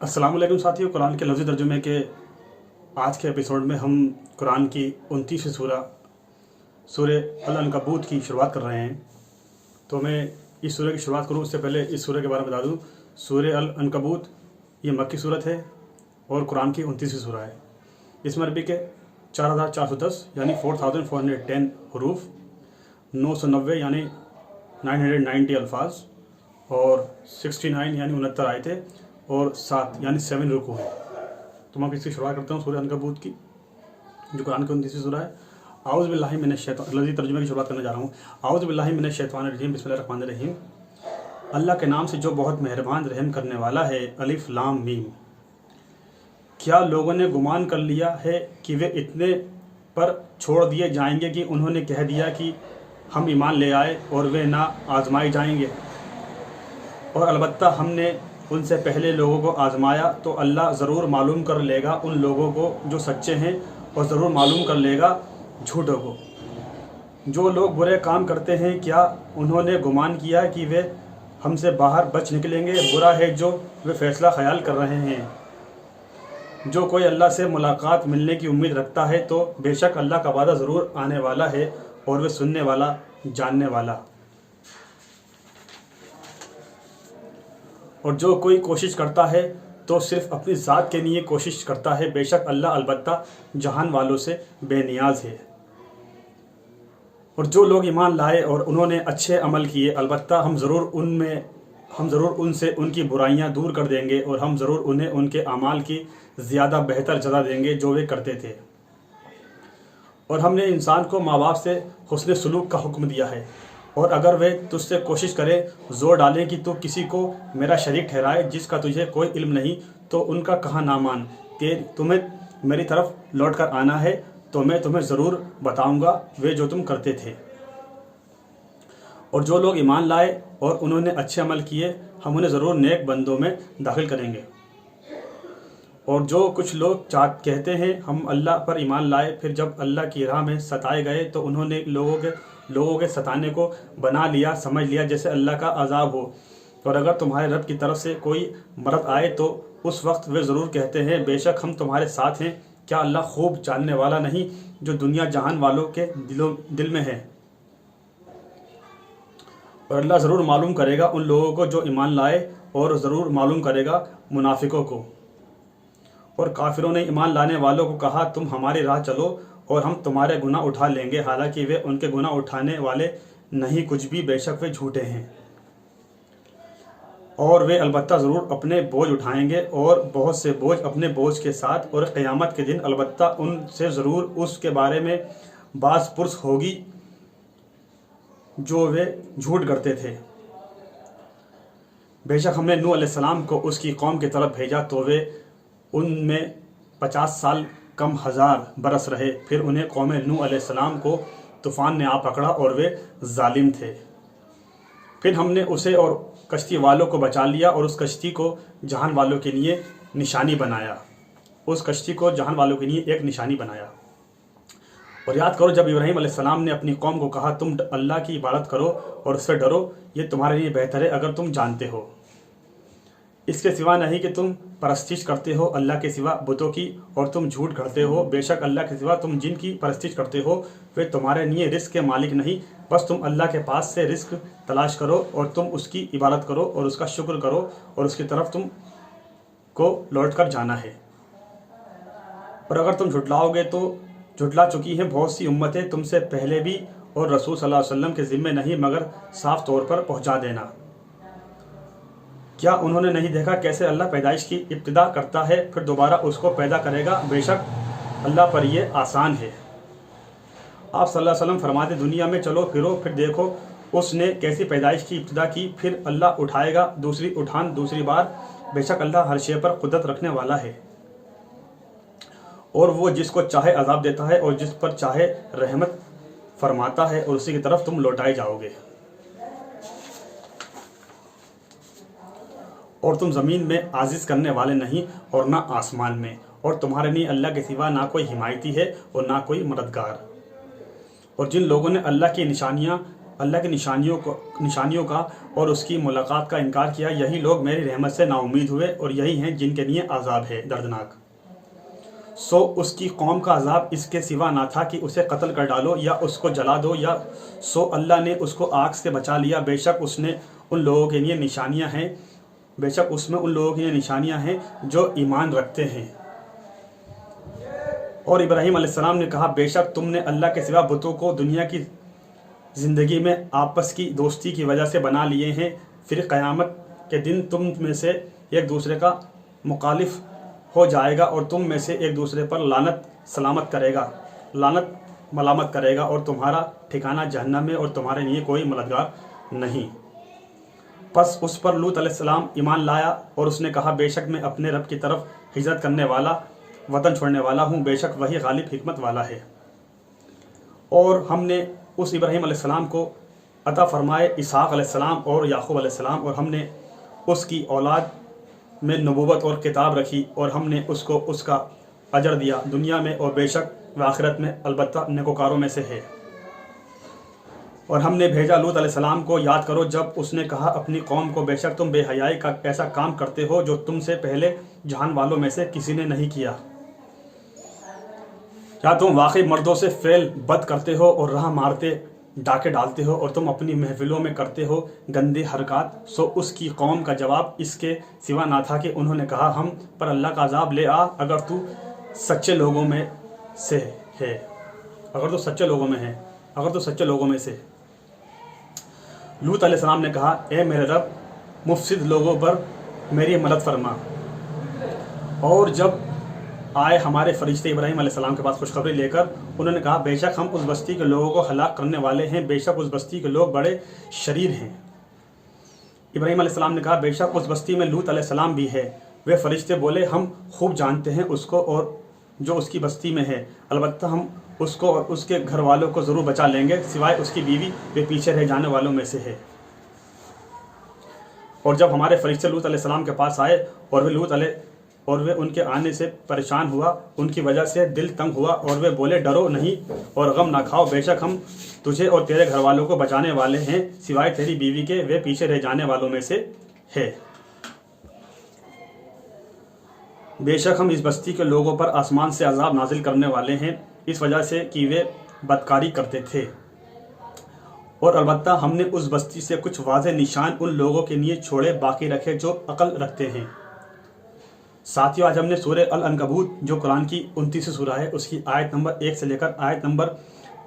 अस्सलाम वालेकुम साथियों, कुरान के लफ्ज़ी तर्जुमे के आज के एपिसोड में हम कुरान की 29वीं सूरह अल-अनकबूत की शुरुआत कर रहे हैं। तो मैं इस सूरह की शुरुआत करूँ उससे पहले इस सूरह के बारे में बता दूँ। सूरह अल-अनकबूत ये मक्की सूरत है और कुरान की 29वीं सूरह है। इसमें अरबी के 4410 यानी 4410 हरूफ, 990 यानी 990 अल्फाज और 69 यानी 69 आयतें और 7 यानी 7 रुकू है। तो मैं इसकी शुरुआत करता हूँ सूरह अनकबूत की, जो कुरान की 29वीं सूरह है। आउज़ बिल्लाहि मिनश शैतान, लफ्ज़ी तर्जुमे की शुरुआत करने जा रहा हूँ। आउज़ बिल्लाहि मिनश शैतानिर रजीम, बिस्मिल्लाहिर रहमानिर रहीम। अल्लाह के नाम से जो बहुत मेहरबान रहम करने वाला है। अलिफ लाम मीम। क्या लोगों ने गुमान कर लिया है कि वे इतने पर छोड़ दिए जाएंगे कि उन्होंने कह दिया कि हम ईमान ले आए और वे ना आजमाए जाएंगे। और अलबत्ता हमने उनसे पहले लोगों को आजमाया, तो अल्लाह ज़रूर मालूम कर लेगा उन लोगों को जो सच्चे हैं और ज़रूर मालूम कर लेगा झूठों को। जो लोग बुरे काम करते हैं, क्या उन्होंने गुमान किया कि वे हमसे बाहर बच निकलेंगे? बुरा है जो वे फ़ैसला ख्याल कर रहे हैं। जो कोई अल्लाह से मुलाकात मिलने की उम्मीद रखता है, तो बेशक अल्लाह का वादा ज़रूर आने वाला है और वे सुनने वाला, जानने वाला। और जो कोई कोशिश करता है तो सिर्फ़ अपनी ज़ात के लिए कोशिश करता है। बेशक अल्लाह अलबत्ता जहान वालों से बेनियाज है। और जो लोग ईमान लाए और उन्होंने अच्छे अमल किए, अलबत्ता हम ज़रूर उनसे उनकी बुराइयां दूर कर देंगे और हम ज़रूर उन्हें उनके अमाल की ज़्यादा बेहतर जज़ा देंगे जो वे करते थे। और हमने इंसान को माँ बाप से हुस्न सलूक का हुक्म दिया है, और अगर वे तुझसे कोशिश करें, ज़ोर डालें कि तू किसी को मेरा शरीक ठहराए जिसका तुझे कोई इल्म नहीं, तो उनका कहा ना मान। तुम्हें मेरी तरफ लौट कर आना है तो मैं तुम्हें ज़रूर बताऊंगा वे जो तुम करते थे। और जो लोग ईमान लाए और उन्होंने अच्छे अमल किए, हम उन्हें ज़रूर नेक बंदों में दाखिल करेंगे। और जो कुछ लोग कहते हैं हम अल्लाह पर ईमान लाए, फिर जब अल्लाह की राह में सताए गए तो उन्होंने लोगों के सताने को बना लिया, समझ लिया जैसे अल्लाह का अजाब हो। और अगर तुम्हारे रब की तरफ से कोई मदद आए तो उस वक्त वे ज़रूर कहते हैं बेशक हम तुम्हारे साथ हैं। क्या अल्लाह खूब जानने वाला नहीं जो दुनिया जहान वालों के दिल में है? और अल्लाह ज़रूर मालूम करेगा उन लोगों को जो ईमान लाए, और ज़रूर मालूम करेगा मुनाफिकों को। और काफिरों ने ईमान लाने वालों को कहा तुम हमारी राह चलो और हम तुम्हारे गुनाह उठा लेंगे, हालांकि वे उनके गुनाह उठाने वाले नहीं कुछ भी, बेशक वे झूठे हैं। और वे अलबत्ता ज़रूर अपने बोझ उठाएंगे और बहुत से बोझ अपने बोझ के साथ। और क़यामत के दिन अलबत्ता उनसे ज़रूर उसके बारे में बास पुरस होगी जो वे झूठ करते थे। बेशक हमने नूह अलैहिस्सलाम को उसकी कौम की तरफ भेजा, तो वे उनमें 50 साल कम 1000 बरस रहे। फिर उन्हें कौम नूह अलैहिस्सलाम को तूफ़ान ने आ पकड़ा और वे जालिम थे। फिर हमने उसे और कश्ती वालों को बचा लिया और उस कश्ती को जहान वालों के लिए निशानी बनाया। एक निशानी बनाया। और याद करो जब इब्राहीम अलैहिस्सलाम ने अपनी कौम को कहा तुम अल्लाह की इबादत करो और उससे डरो, ये तुम्हारे लिए बेहतर है अगर तुम जानते हो। इसके सिवा नहीं कि तुम परस्तिश करते हो अल्लाह के सिवा बुतों की, और तुम झूठ करते हो। बेशक अल्लाह के सिवा तुम जिनकी परस्तिश करते हो वे तुम्हारे लिए रिस्क के मालिक नहीं। बस तुम अल्लाह के पास से रिस्क तलाश करो और तुम उसकी इबादत करो और उसका शुक्र करो, और उसकी तरफ तुम को लौट कर जाना है। और अगर तुम झुटलाओगे तो झुटला चुकी हैं बहुत सी उम्मतें तुमसे पहले भी, और रसूल सल्लल्लाहु अलैहि वसल्लम के ज़िम्मे नहीं मगर साफ तौर पर पहुँचा देना। क्या उन्होंने नहीं देखा कैसे अल्लाह पैदाइश की इब्तिदा करता है फिर दोबारा उसको पैदा करेगा? बेशक अल्लाह पर यह आसान है। आप सल्लल्लाहु अलैहि वसल्लम फरमाते दुनिया में चलो फिरो, फिर देखो उसने कैसी पैदाइश की इब्तिदा की, फिर अल्लाह उठाएगा दूसरी बार। बेशक अल्लाह हर शे पर कुदरत रखने वाला है। और वो जिसको चाहे अजाब देता है और जिस पर चाहे रहमत फरमाता है, और उसी की तरफ तुम लौटाए जाओगे। और तुम ज़मीन में आजिज़ करने वाले नहीं और ना आसमान में, और तुम्हारे लिए अल्लाह के सिवा ना कोई हिमायती है और ना कोई मददगार। और जिन लोगों ने अल्लाह की निशानियाँ अल्लाह की निशानियों का और उसकी मुलाकात का इनकार किया, यही लोग मेरी रहमत से नाउम्मीद हुए और यही हैं जिनके लिए अजाब है दर्दनाक। सो उसकी कौम का अजाब इसके सिवा ना था कि उसे कत्ल कर डालो या उसको जला दो, या सो अल्लाह ने उसको आग से बचा लिया। बेशक उसमें उन लोगों के लिए निशानियां हैं जो ईमान रखते हैं। और इब्राहीम अलैहिस्सलाम ने कहा, बेशक तुमने अल्लाह के सिवा बुतों को दुनिया की ज़िंदगी में आपस की दोस्ती की वजह से बना लिए हैं, फिर क़यामत के दिन तुम में से एक दूसरे का मुखालिफ हो जाएगा और तुम में से एक दूसरे पर लानत मलामत करेगा और तुम्हारा ठिकाना जहन्नम में और तुम्हारे लिए कोई मददगार नहीं। बस उस पर लूत अलैहिस्सलाम ईमान लाया और उसने कहा, बेशक मैं अपने रब की तरफ हिजरत करने वाला, वतन छोड़ने वाला हूँ, बेशक वही गालिब हिकमत वाला है। और हमने उस इब्राहीम अलैहिस्सलाम को अता फरमाए इसहाक़ अलैहिस्सलाम और याक़ूब अलैहिस्सलाम, और हमने उसकी औलाद में नबूवत और किताब रखी और हमने उसको उसका अजर दिया दुनिया में, और बेशक व आखिरत में अलबत्ता नेकोकारों में से है। और हमने भेजा लूत अलैहिस्सलाम को, याद करो जब उसने कहा अपनी कौम को, बेशक तुम बेहयाई का ऐसा काम करते हो जो तुमसे पहले जहान वालों में से किसी ने नहीं किया। क्या तुम वाकई मर्दों से फेल बद करते हो और राह मारते डाके डालते हो और तुम अपनी महफिलों में करते हो गंदी हरकत। सो उसकी कौम का जवाब इसके सिवा ना था कि उन्होंने कहा, हम पर अल्लाह का अजाब ले आ अगर तू सच्चे लोगों में से है, अगर तू सच्चे लोगों में से। लूत अलैहिस्सलाम ने कहा, ए मेरे रब, मुफसिद लोगों पर मेरी मदद फरमा। और जब आए हमारे फरिश्ते इब्राहीम अलैहिस्सलाम के पास खुशखबरी लेकर, उन्होंने कहा, बेशक हम उस बस्ती के लोगों को हलाक करने वाले हैं, बेशक उस बस्ती के लोग बड़े शरीर हैं। इब्राहीम अलैहिस्सलाम ने कहा, बेशक उस बस्ती में लूत अलैहिस्सलाम भी है। वे फरिश्ते बोले, हम खूब जानते हैं उसको और जो उसकी बस्ती में है, अलबत्ता हम उसको और उसके घर वालों को ज़रूर बचा लेंगे, सिवाय उसकी बीवी, वे पीछे रह जाने वालों में से है। और जब हमारे फरिश्ते लूत अलैहिस्सलाम के पास आए और वे उनके आने से परेशान हुआ, उनकी वजह से दिल तंग हुआ, और वे बोले, डरो नहीं और गम ना खाओ, बेशक हम तुझे और तेरे घर वालों को बचाने वाले हैं, सिवाय तेरी बीवी के, वे पीछे रह जाने वालों में से है। बेशक हम इस बस्ती के लोगों पर आसमान से अजाब नाजिल करने वाले हैं, इस वजह से कि वे बदकारी करते थे। और अलबत्ता हमने उस बस्ती से कुछ वाज़े निशान उन लोगों के लिए छोड़े बाकी रखे जो अक्ल रखते हैं। साथियों, आज हमने सूरह अल-अनकबूत जो कुरान की 29वीं सूरह है, उसकी आयत नंबर 1 से लेकर आयत नंबर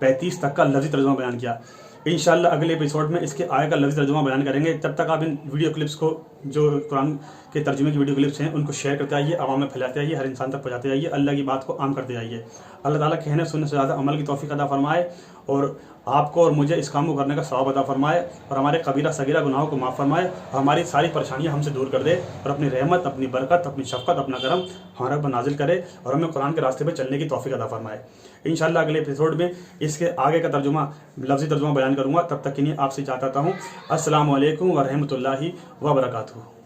35 तक का लफ्ज़ी तर्जुमा बयान किया। इंशाअल्लाह अगले एपिसोड में इसके आगे का लफ्ज़ी तर्जुमा बयान करेंगे। तब तक आप इन वीडियो क्लिप्स को, जो कुरान के तर्जुमे की वीडियो क्लिप्स हैं, उनको शेयर करते आइए, आवाम में फैलाते आइए, हर इंसान तक पहुँचाते आइए, अल्लाह की बात को आम करते आइए। अल्लाह ताला कहने सुनने से ज़्यादा अमल की तौफीक अता फरमाए और आपको और मुझे इस काम को करने का सवाब अता फरमाए और हमारे कबीरा सगीरा गुनाहों को माफ़ फरमाए और हमारी सारी परेशानियां हमसे दूर कर दे और अपनी रहमत, अपनी बरकत, अपनी शफ़क़त, अपना करम हमारे पर नाजिल करे और हमें कुरान के रास्ते पर चलने की तौफीक अता फरमाए। इंशाअल्लाह अगले एपिसोड में इसके आगे का तर्जुमा, लफ्ज़ी तर्जुमा बयान करूँगा। तब तक के लिए आपसे चाहता हूँ, अस्सलामु अलैकुम व रहमतुल्लाहि व बरकातुहू।